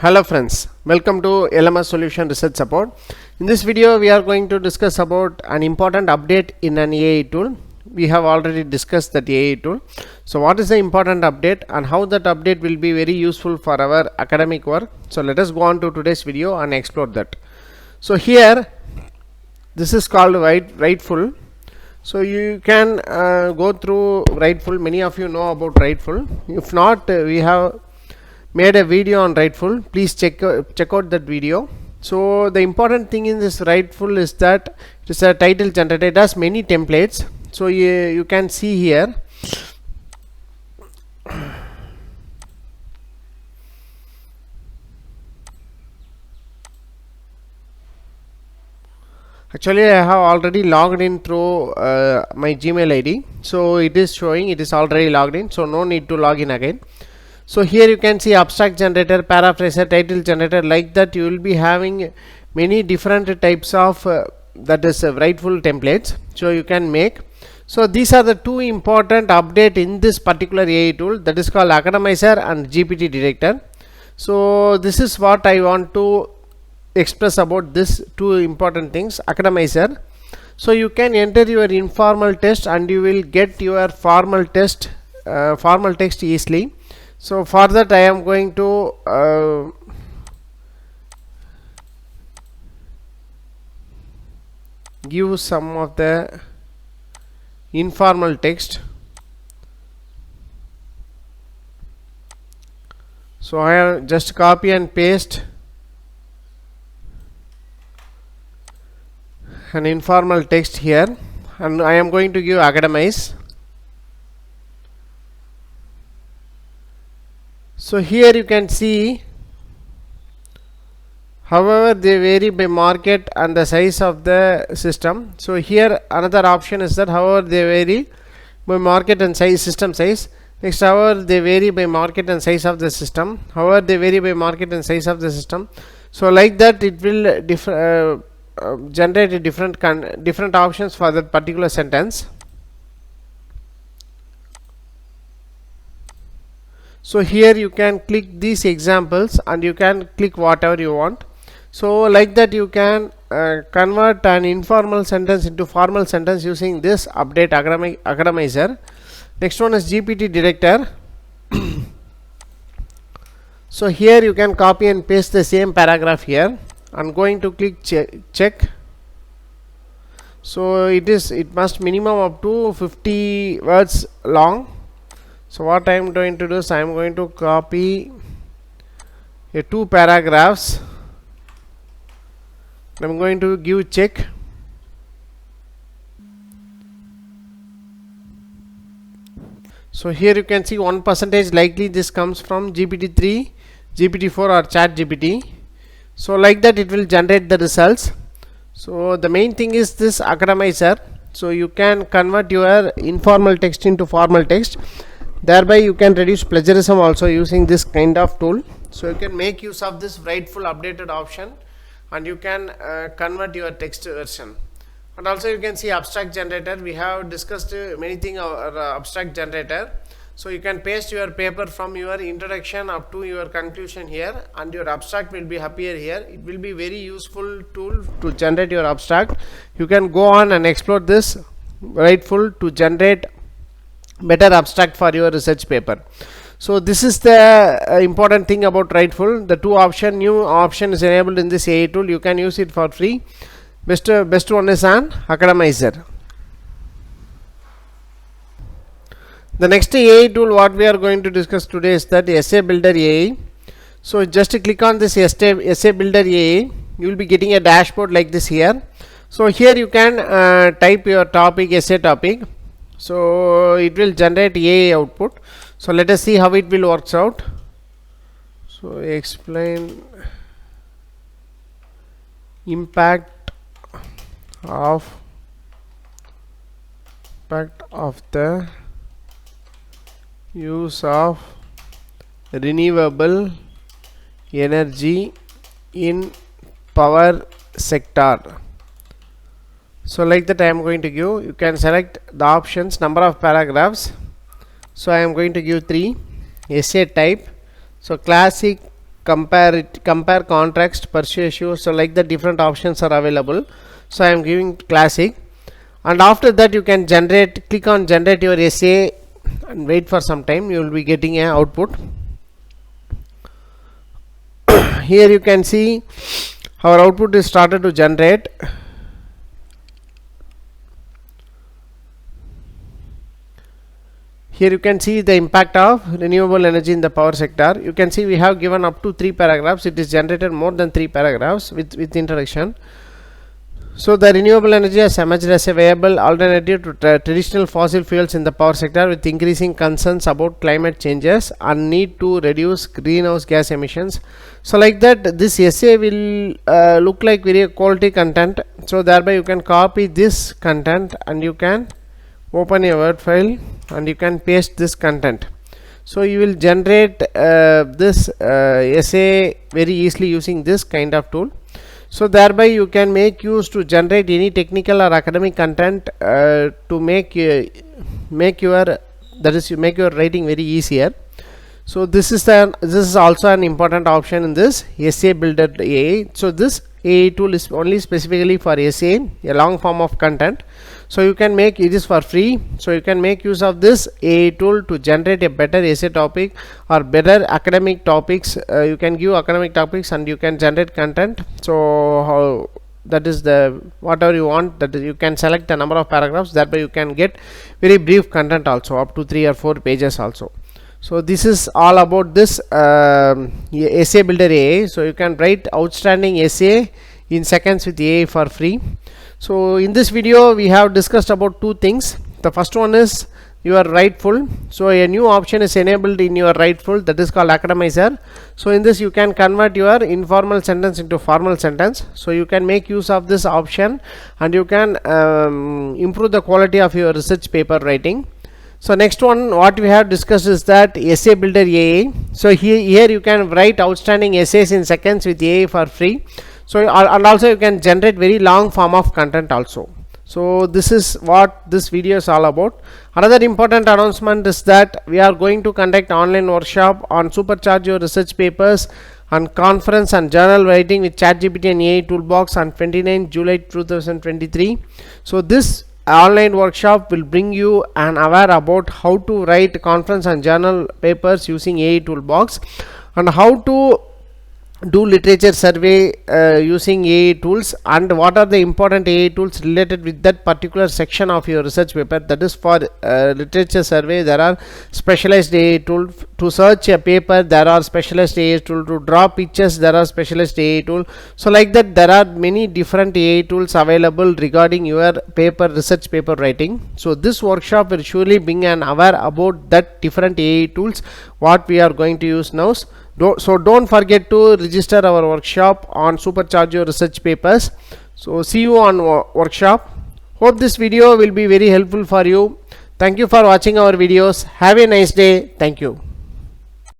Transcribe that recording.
Hello friends, welcome to LMS Solution Research Support. In this video we are going to discuss about an important update in an AI tool. We have already discussed that AI tool. So what is the important update and how that update will be very useful for our academic work. So let us go on to today's video and explore that. So here this is called Writefull. So you can go through Writefull. Many of you know about Writefull. If not, we have made a video on Writefull. Please check out that video. So the important thing in this Writefull is that it is a title generator. It has many templates. So you can see here. Actually I have already logged in through my Gmail ID. So it is showing it is already logged in, so no need to log in again. So here you can see abstract generator, paraphraser, title generator. Like that you will be having many different types of Writefull templates, so you can make. So these are the two important update in this particular AI tool, that is called Academizer and GPT Director. So this is what I want to express about this two important things. Academizer, so you can enter your informal text and you will get your formal text easily. So for that I am going to give some of the informal text. So I have just copy and paste an informal text here, and I am going to give Academize. So here you can see, however they vary by market and the size of the system. So here another option is that however they vary by market and size, system size. Next, however they vary by market and size of the system, however they vary by market and size of the system. So like that it will generate different options for that particular sentence. So here you can click these examples and you can click whatever you want. So like that you can convert an informal sentence into formal sentence using this update Academizer. Next one is GPT Director. So here you can copy and paste the same paragraph here. I'm going to click check. So it must minimum up to 50 words long. So what I am going to do is I am going to copy two paragraphs. I am going to give check. So here you can see 1% likely this comes from GPT-3, GPT-4 or ChatGPT. So like that it will generate the results. So the main thing is this Academizer. So you can convert your informal text into formal text. Thereby you can reduce plagiarism also using this kind of tool. So you can make use of this Writefull updated option and you can convert your text version. And also you can see abstract generator. We have discussed many things abstract generator. So you can paste your paper from your introduction up to your conclusion here, and your abstract will be appear here. It will be very useful tool to generate your abstract. You can go on and explore this Writefull to generate better abstract for your research paper. So this is the important thing about Writefull. The new option is enabled in this AI tool. You can use it for free. Best one is an Academizer. The next AI tool what we are going to discuss today is that Essaybuilder AI. So just click on this Essaybuilder AI. You will be getting a dashboard like this here. So here you can type your topic, essay topic. So it will generate AI output. So let us see how it will works out. So explain impact of the use of renewable energy in power sector. So like that I am going to give, you can select the options, number of paragraphs. So I am going to give 3. Essay type, so classic, compare contrast, persuasive. So like the different options are available. So I am giving classic, and after that you can click on generate your essay and wait for some time. You will be getting an output. Here you can see our output is started to generate. Here you can see the impact of renewable energy in the power sector. You can see we have given up to 3 paragraphs. It is generated more than 3 paragraphs with introduction. So the renewable energy has emerged as a viable alternative to traditional fossil fuels in the power sector, with increasing concerns about climate changes and need to reduce greenhouse gas emissions. So like that, this essay will look like very quality content. So thereby you can copy this content and you can open a Word file and you can paste this content. So you will generate this essay very easily using this kind of tool. So thereby you can make use to generate any technical or academic content to make your writing very easier. So this is also an important option in this Essaybuilder AI. So this AI tool is only specifically for essay, a long form of content. So you can make it is for free. So you can make use of this AI tool to generate a better essay topic or better academic topics. You can give academic topics and you can generate content. So that is the whatever you want, that is, you can select the number of paragraphs, that way you can get very brief content also, up to 3 or 4 pages also. So this is all about this Essaybuilder AI. So you can write outstanding essay in seconds with AI for free. So in this video we have discussed about 2 things. The first one is your Writefull. So a new option is enabled in your Writefull, that is called Academizer. So in this you can convert your informal sentence into formal sentence. So you can make use of this option and you can improve the quality of your research paper writing. So next one what we have discussed is that Essaybuilder AI. So here you can write outstanding essays in seconds with AI for free. So and also you can generate very long form of content also. So this is what this video is all about. Another important announcement is that we are going to conduct online workshop on supercharge your research papers and conference and journal writing with ChatGPT and AI toolbox on 29 July 2023. So this online workshop will bring you an aware about how to write conference and journal papers using AI toolbox, and how to do literature survey using AI tools, and what are the important AI tools related with that particular section of your research paper. That is for literature survey there are specialized AI tool to search a paper, there are specialized AI tool to draw pictures, there are specialized AI tool. So like that there are many different AI tools available regarding your research paper writing. So this workshop will surely bring an aware about that different AI tools what we are going to use now. So don't forget to register our workshop on supercharge your research papers. So see you on workshop. Hope this video will be very helpful for you. Thank you for watching our videos. Have a nice day. Thank you.